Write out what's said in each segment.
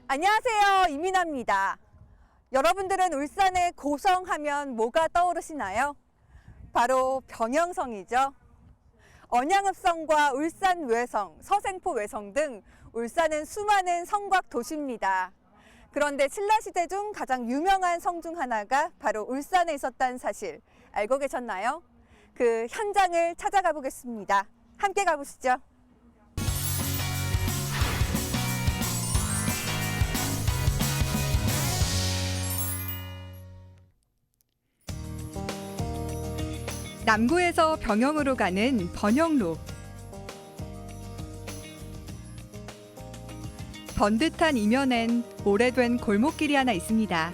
안녕하세요, 이민아입니다. 여러분들은 울산의 고성하면 뭐가 떠오르시나요? 바로 병영성이죠. 언양읍성과 울산 외성, 서생포 외성 등 울산은 수많은 성곽 도시입니다. 그런데 신라시대 중 가장 유명한 성 중 하나가 바로 울산에 있었다는 사실 알고 계셨나요? 그 현장을 찾아가 보겠습니다. 함께 가보시죠. 남구에서 병영으로 가는 번영로. 번듯한 이면엔 오래된 골목길이 하나 있습니다.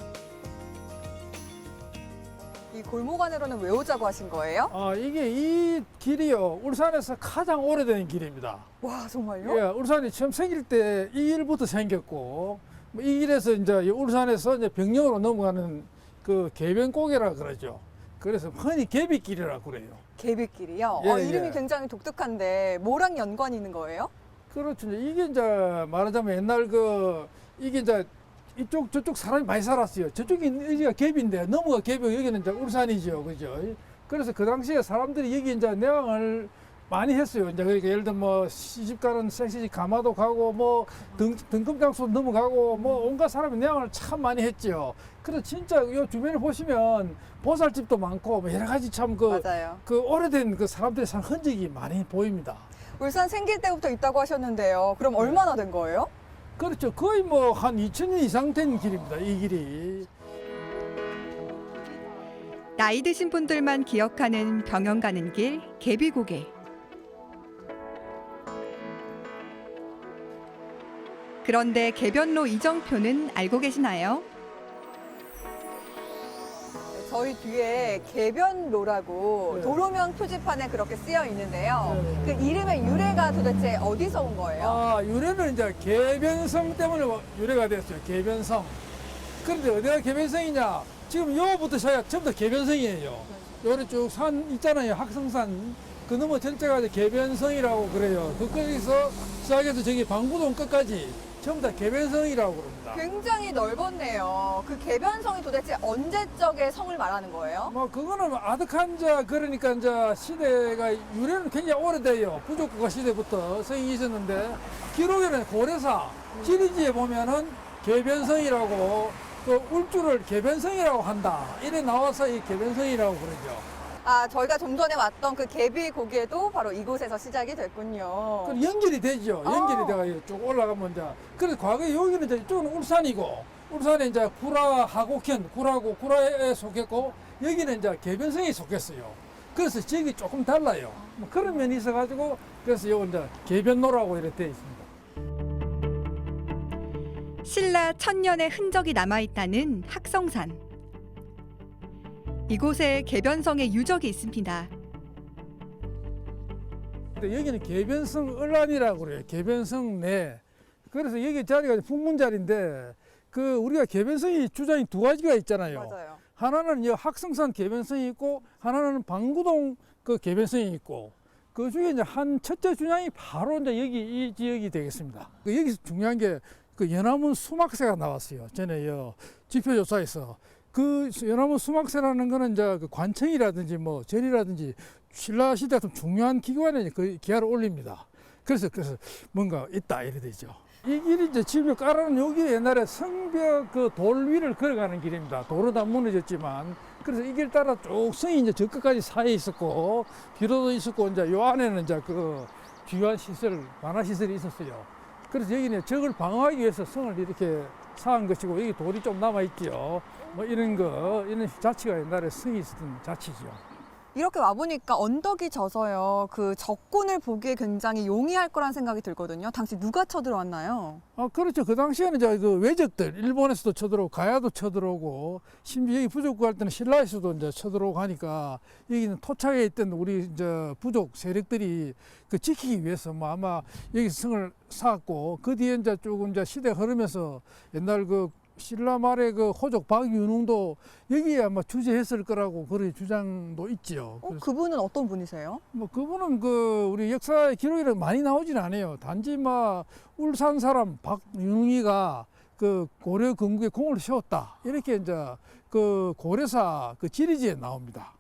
이 골목 안으로는 왜 오자고 하신 거예요? 이게 이 길이요, 울산에서 가장 오래된 길입니다. 와, 정말요? 예, 울산이 처음 생길 때 이 길부터 생겼고, 이 길에서 이제 울산에서 이제 병영으로 넘어가는 그 개변고개라 그러죠. 그래서 흔히 개비길이라고 그래요. 개비길이요? 예, 이름이 예. 굉장히 독특한데 뭐랑 연관이 있는 거예요? 그렇죠. 이게 이제 말하자면 옛날 이게 이제 이쪽 저쪽 사람이 많이 살았어요. 저쪽이 여기가 개비인데 넘어가 개비 여기는 이제 울산이죠, 그죠? 그래서 그 당시에 사람들이 여기 이제 내왕을 많이 했어요. 이제 그러니까 예를 들면 뭐 시집 가는 생시집 가마도 가고 뭐 등금 장소 넘어가고 뭐 온갖 사람이 내왕을 참 많이 했죠. 그래서 진짜 요 주변에 보시면 보살집도 많고 뭐 여러 가지 참 맞아요. 그 오래된 그 사람들이 산 흔적이 많이 보입니다. 울산 생길 때부터 있다고 하셨는데요. 그럼 얼마나 된 거예요? 그렇죠. 거의 뭐 한 2000년 이상 된 길입니다. 이 길이. 나이 드신 분들만 기억하는 병영 가는 길 개비고개. 그런데 개변로 이정표는 알고 계시나요? 저희 뒤에 개변로라고 네. 도로명 표지판에 그렇게 쓰여 있는데요. 네. 그 이름의 유래가 도대체 어디서 온 거예요? 유래는 이제 개변성 때문에 유래가 됐어요. 개변성. 그런데 어디가 개변성이냐? 지금 요부터 시작 전부 다 개변성이에요. 요래 쭉 산 있잖아요. 학성산. 그 넘어 전체가 이제 개변성이라고 그래요. 거기서 시작해서 저기 방구동 끝까지 전부 다 개변성이라고 그럽니다. 굉장히 넓었네요. 그 개변성이 도대체 언제적의 성을 말하는 거예요? 뭐 그거는 아득한 그러니까 이제 시대가 유래는 굉장히 오래돼요. 부족국가 시대부터 성이 있었는데 기록에는 고려사 지리지에 보면은 개변성이라고 또 울주를 개변성이라고 한다. 이래 나와서 이 개변성이라고 그러죠. 저희가 좀 전에 왔던 그 개비고개도 바로 이곳에서 시작이 됐군요. 그 연결이 되죠. 연결이 돼가 쭉 올라가면 이제 그래서 과거에 여기는 이제 이쪽은 울산이고 울산에 이제 구라 하곡현 구라고 구라에 속했고 여기는 이제 개변성에 속했어요. 그래서 지역이 조금 달라요. 뭐 그런 면이 있어가지고 그래서 여기 이제 개변로라고 이렇게 되어 있습니다. 신라 천년의 흔적이 남아있다는 학성산. 이곳에 개변성의 유적이 있습니다. 근데 여기는 개변성 을란이라고 그래요. 개변성 내. 그래서 여기 자리가 풍문 자리인데 그 우리가 개변성이 주장이 두 가지가 있잖아요. 맞아요. 하나는 이 학성산 개변성이 있고 하나는 방구동 그 개변성이 있고 그 중에 이제 한 첫째 주장이 바로 이제 여기 이 지역이 되겠습니다. 여기서 중요한 게 그 연화문 수막새가 나왔어요. 전에 지표조사에서 그 연화문 수막새라는 거는 이제 그 관청이라든지 뭐 절이라든지 신라 시대 같은 중요한 기관에 그 기하를 올립니다. 그래서 뭔가 있다 이래 되죠. 이 길이 이제 집을 깔아놓은 여기 옛날에 성벽 그 돌 위를 걸어가는 길입니다. 돌은 다 무너졌지만 그래서 이 길 따라 쭉 성이 이제 저 끝까지 쌓여 있었고 비로도 있었고 이제 요 안에는 이제 그 주요한 시설, 관할 시설이 있었어요. 그래서 여기는 적을 방어하기 위해서 성을 이렇게 쌓은 것이고 여기 돌이 좀 남아 있죠. 뭐 이런 자치가 옛날에 성이 있었던 자치죠. 이렇게 와보니까 언덕이 져서요. 그 적군을 보기에 굉장히 용이할 거란 생각이 들거든요. 당시 누가 쳐들어왔나요? 그렇죠. 그 당시에는 이제 그 외적들, 일본에서도 쳐들어오고, 가야도 쳐들어오고, 심지어 여기 부족국 할 때는 신라에서도 이제 쳐들어오고 하니까, 여기는 토착에 있던 우리 이제 부족 세력들이 그 지키기 위해서 뭐 아마 여기서 성을 쌓았고, 그 뒤에 이제 조금 이제 시대 흐르면서 옛날 그 신라 말의 그 호족 박윤웅도 여기에 아마 주재했을 거라고 그런 주장도 있지요. 그분은 어떤 분이세요? 뭐 그분은 그 우리 역사의 기록에는 많이 나오진 않아요. 단지 막 울산 사람 박윤웅이가 그 고려 건국에 공을 세웠다. 이렇게 이제 그 고려사 그 지리지에 나옵니다.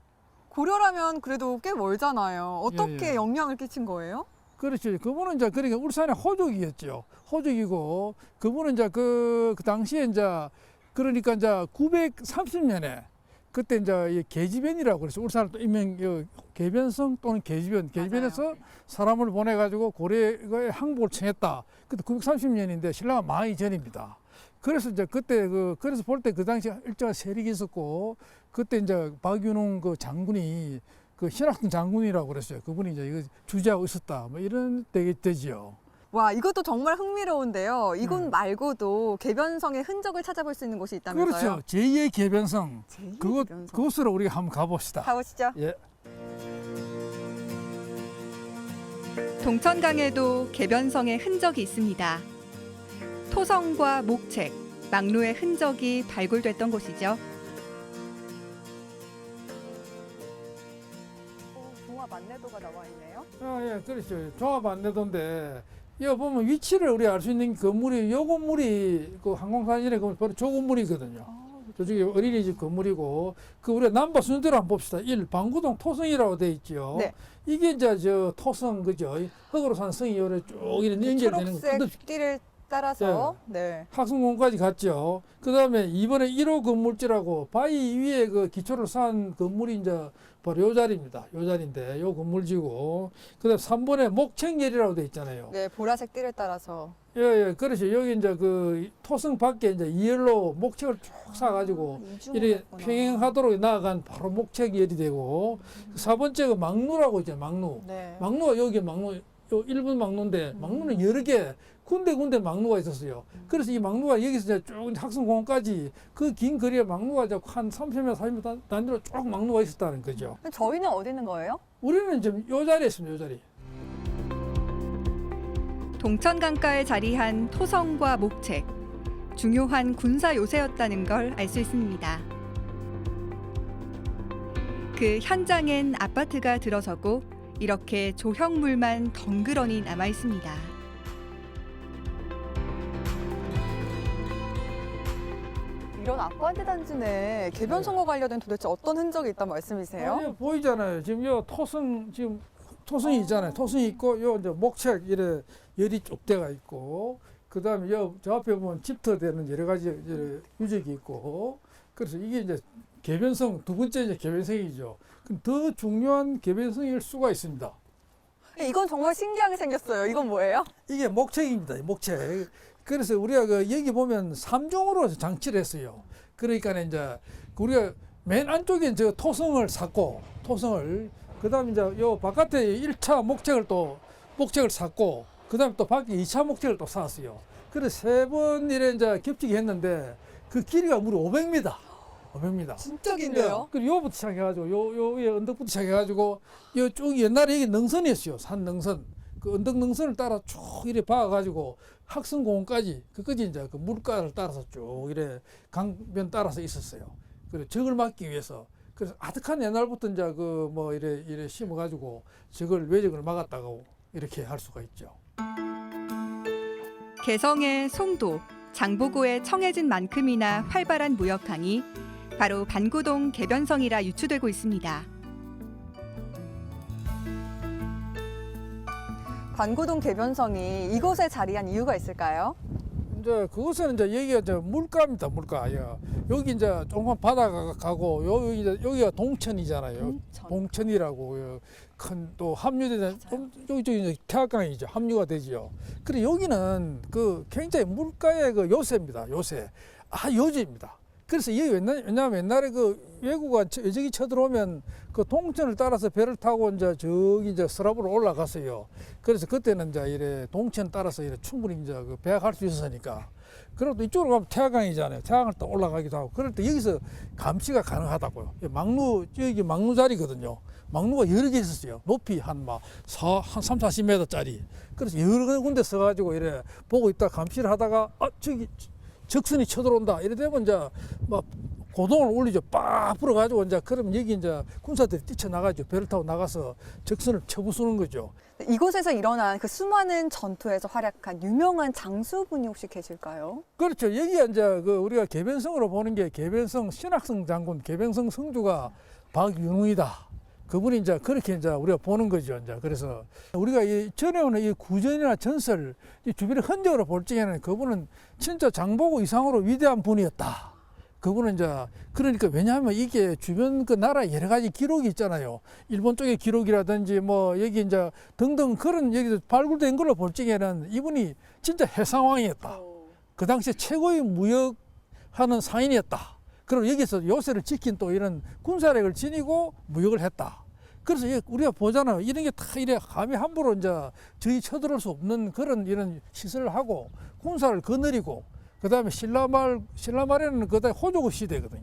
고려라면 그래도 꽤 멀잖아요. 어떻게 예. 영향을 끼친 거예요? 그렇죠. 그분은 이제 그러니까 울산의 호족이었죠. 호족이고 그분은 이제 그 당시에 이제 그러니까 이제 930년에 그때 이제 이 계지변이라고 그래서 울산을 또 임명 계변성 또는 계지변에서 맞아요. 사람을 보내가지고 고려에 항복을 청했다. 그때 930년인데 신라가 망하기 전입니다. 그래서 이제 그때 그래서 볼 때 그 당시 일정한 세력이 있었고 그때 이제 박윤웅 그 장군이 그 신학등 장군이라고 그랬어요. 그분이 이제 이거 주재하고 있었다. 뭐 이런 되지요. 와, 이것도 정말 흥미로운데요. 이곳 네. 말고도 개변성의 흔적을 찾아볼 수 있는 곳이 있다면서요? 그렇죠. 제2의 개변성. 제2의 그것 개변성. 그것으로 우리가 한번 가봅시다. 가보시죠. 예. 동천강에도 개변성의 흔적이 있습니다. 토성과 목책, 망루의 흔적이 발굴됐던 곳이죠. 종합 안내도가 나와 있네요. 예, 그렇죠. 종합 안내도인데 여기 보면 위치를 우리 알 수 있는 건물이 요 건물이 그 항공사진에 보면 바로 저 건물이거든요. 저쪽에 어린이집 건물이고 그 우리가 남바 순서대로 한번 봅시다. 1. 방구동 토성이라고 돼 있죠. 네. 이게 이제 저 토성 그죠? 흙으로 산 성이 요래 쭉 이렇게 연결되는 초록색 띠를 따라서 네. 학생공까지 갔죠. 그 다음에 이번에 1호 건물지라고 바위 위에 그 기초를 쌓은 건물이 이제 바로 요 자리입니다. 요 자리인데 요 건물지고 그 다음 3번에 목책열이라고 돼 있잖아요. 네, 보라색 띠를 따라서. 예, 예, 그렇죠. 여기 이제 그 토성 밖에 이제 이열로 목책을 쭉 쌓아가지고 이렇게 평행하도록 나아간 바로 목책열이 되고 4번째 그 막루라고 있죠. 막루. 네. 막루가 여기 막루, 요 1번 막루인데 막루는 여러 개 군데 막루가 있었어요. 그래서 이 막루가 여기서 이제 쭉 학생공원까지 그 긴 거리에 막루가 이제 한 30m, 40m 단위로 쭉 막루가 있었다는 거죠. 저희는 어디 있는 거예요? 우리는 지금 요 자리에 있습니다. 요 자리. 동천강가에 자리한 토성과 목책, 중요한 군사 요새였다는 걸 알 수 있습니다. 그 현장엔 아파트가 들어서고 이렇게 조형물만 덩그러니 남아 있습니다. 이런 아파트 단지 내 개변성과 관련된 도대체 어떤 흔적이 있단 말씀이세요? 여기 보이잖아요. 지금 요 토성 지금 토성이 있잖아요. 토성이 있고 요 이제 목책 이래 열이 쭉 돼가 있고 그다음에 요 저 앞에 보면 집터되는 여러 가지 이제 유적이 있고 그래서 이게 이제 개변성 두 번째 이제 개변성이죠. 그럼 더 중요한 개변성일 수가 있습니다. 이건 정말 신기하게 생겼어요. 이건 뭐예요? 이게 목책입니다. 목책. 그래서 우리가 그 여기 보면 3종으로 장치를 했어요. 그러니까 이제 우리가 맨 안쪽에 저 토성을 샀고 토성을 그다음에 이제 요 바깥에 1차 목책을 샀고 그다음에 또 밖에 2차 목책을 또 샀어요. 그래서 세 번 이래 이제 겹치게 했는데 그 길이가 무려 500m. 500m. 진짜 긴데요? 그리고 요부터 시작해가지고 요 위에 언덕부터 시작해가지고 요 쭉 옛날에 여기 능선이었어요. 산 능선. 그 언덕 능선을 따라 쭉 이래 박아가지고 학성공원까지 그까지 이제 그 물가를 따라서 쭉 이래 강변 따라서 있었어요. 그리고 적을 막기 위해서. 그래서 아득한 옛날부터 이제 그 뭐 이래 심어가지고 적을 외적을 막았다고 이렇게 할 수가 있죠. 개성의 송도, 장보고의 청해진 만큼이나 활발한 무역항이 바로 반구동 개변성이라 유추되고 있습니다. 반구동 개변성이 이곳에 자리한 이유가 있을까요? 이제 그것은 이제 여기가 이제 물가입니다. 물가. 예. 여기 이제 조금 바다가 가고 여기 이제 여기가 동천이잖아요. 동천이라고 큰 또 합류되는 여기 이제 태화강이죠. 합류가 되지요. 그래 여기는 그 굉장히 물가의 그 요새입니다. 요새. 요지입니다. 그래서 이게 왜냐하면 옛날에 그 외적이 쳐들어오면 그 동천을 따라서 배를 타고 이제 저기 이제 서랍으로 올라갔어요. 그래서 그때는 이제 이래 동천 따라서 이래 충분히 이제 그 배가 수 있었으니까. 그리고 이쪽으로 가면 태화강이잖아요. 태화강을 또 올라가기도 하고. 그럴 때 여기서 감시가 가능하다고요. 여기 막루 자리거든요. 막루가 여러 개 있었어요. 높이 한 3, 40m짜리. 그래서 여러 군데 서가지고 이래 보고 있다 감시를 하다가 저기 적선이 쳐들어온다. 이래 되면 이제 막 고동을 올리죠. 빡 불어가지고 이제 그럼 여기 이제 군사들이 뛰쳐나가죠. 배를 타고 나가서 적선을 쳐부수는 거죠. 이곳에서 일어난 그 수많은 전투에서 활약한 유명한 장수분이 혹시 계실까요? 그렇죠. 여기가 이제 그 우리가 개변성으로 보는 게 개변성 신학성 장군, 개변성 성주가 박윤웅이다. 그분이 이제 그렇게 이제 우리가 보는 거죠. 이제 그래서 우리가 이 전에 오는 이 구전이나 전설, 이 주변의 흔적으로 볼 적에는 그분은 진짜 장보고 이상으로 위대한 분이었다. 그분은 이제 그러니까 왜냐하면 이게 주변 그 나라 여러 가지 기록이 있잖아요. 일본 쪽의 기록이라든지 뭐 여기 이제 등등 그런 여기서 발굴된 걸로 볼 적에는 이분이 진짜 해상왕이었다. 그 당시에 최고의 무역하는 상인이었다. 그리고 여기서 요새를 지킨 또 이런 군사력을 지니고 무역을 했다. 그래서 우리가 보잖아요. 이런 게 다 이래 감히 함부로 이제 저희 쳐들어올 수 없는 그런 이런 시설을 하고 군사를 거느리고 그 다음에 신라말에는 그다음에 호조국 시대거든요.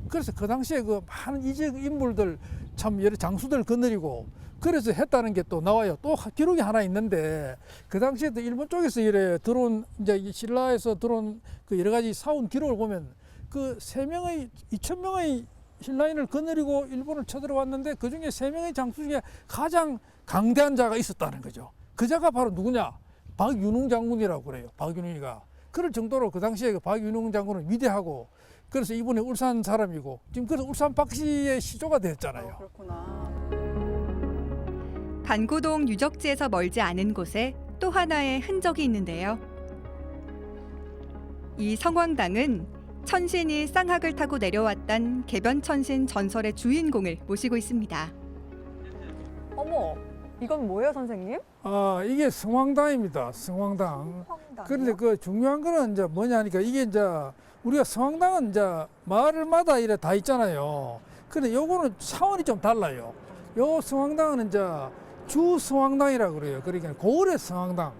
그래서 그 당시에 그 많은 이적 인물들 참 여러 장수들 거느리고 그래서 했다는 게 또 나와요. 또 기록이 하나 있는데 그 당시에도 일본 쪽에서 이래 들어온 이제 신라에서 들어온 그 여러 가지 사원 기록을 보면 그 3명의 2,000명의 신라인을 거느리고 일본을 쳐들어왔는데 그 중에 3명의 장수 중에 가장 강대한 자가 있었다는 거죠. 그 자가 바로 누구냐? 박윤웅 장군이라고 그래요. 박윤웅이가. 그럴 정도로 그 당시에 그 박윤웅 장군은 위대하고 그래서 이분이 울산 사람이고 지금 그래서 울산 박씨의 시조가 됐잖아요. 그렇구나. 반구동 유적지에서 멀지 않은 곳에 또 하나의 흔적이 있는데요. 이 성황당은 천신이 쌍학을 타고 내려왔던 개변천신 전설의 주인공을 모시고 있습니다. 어머, 이건 뭐예요, 선생님? 아, 이게 성황당입니다. 성황당. 그런데 그 중요한 거는 이제 뭐냐니까 이게 이제 우리가 성황당은 이제 마을마다 이래 다 있잖아요. 근데 요거는 차원이 좀 달라요. 요 성황당은 이제 주 성황당이라고 그래요. 그러니까 고을의 성황당.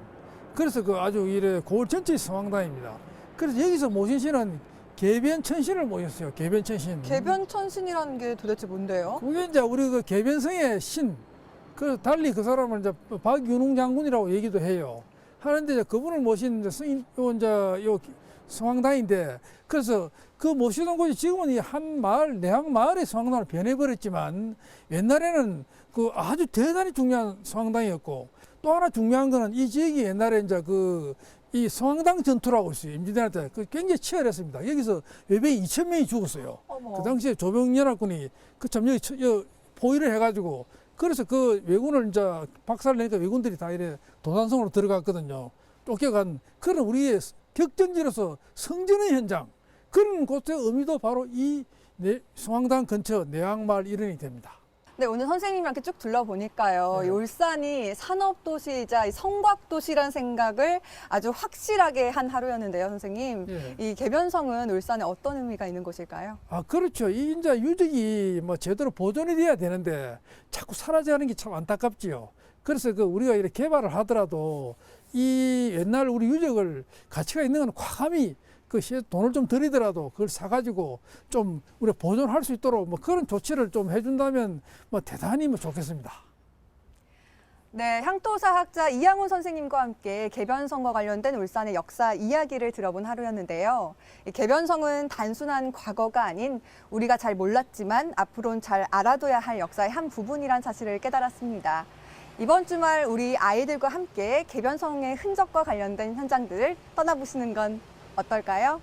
그래서 그 아주 이래 고을 전체의 성황당입니다. 그래서 여기서 모신 신은 개변천신을 모셨어요. 개변천신. 개변천신이라는 게 도대체 뭔데요? 그게 이제 우리 그 개변성의 신. 그 달리 그 사람을 이제 박윤웅 장군이라고 얘기도 해요. 하는데 이제 그분을 모신 이제 스님 요 성황당인데 그래서 그 모시던 곳이 지금은 이 한 마을 내항 마을의 성황당으로 변해버렸지만 옛날에는 그 아주 대단히 중요한 성황당이었고 또 하나 중요한 거는 이 지역이 옛날에 이제 이 성황당 전투라고 있어요. 임진왜란 때 그 굉장히 치열했습니다. 여기서 외병이 2,000명이 죽었어요. 어머. 그 당시에 조병연합군이 그 참 여기 포위를 해가지고 그래서 그 왜군을 이제 박살내니까 왜군들이 다 이래 도산성으로 들어갔거든요. 쫓겨간 그런 우리의 격전지로서 성전의 현장 그런 곳의 의미도 바로 이 성황당 근처 내항마을 일원이 됩니다. 네, 오늘 선생님이랑 이렇게 쭉 둘러보니까요. 네. 이 울산이 산업도시이자 성곽도시란 생각을 아주 확실하게 한 하루였는데요, 선생님. 예. 이 개변성은 울산에 어떤 의미가 있는 곳일까요? 아, 그렇죠. 이 이제 유적이 뭐 제대로 보존이 돼야 되는데 자꾸 사라져가는 게 참 안타깝지요. 그래서 그 우리가 이렇게 개발을 하더라도 이 옛날 우리 유적을 가치가 있는 건 과감히 그 돈을 좀 들이더라도 그걸 사가지고 좀 우리가 보존할 수 있도록 뭐 그런 조치를 좀 해준다면 뭐 대단히 뭐 좋겠습니다. 네, 향토사학자 이양훈 선생님과 함께 개변성과 관련된 울산의 역사 이야기를 들어본 하루였는데요. 이 개변성은 단순한 과거가 아닌 우리가 잘 몰랐지만 앞으로는 잘 알아둬야 할 역사의 한 부분이란 사실을 깨달았습니다. 이번 주말 우리 아이들과 함께 개변성의 흔적과 관련된 현장들을 떠나보시는 건 어떨까요?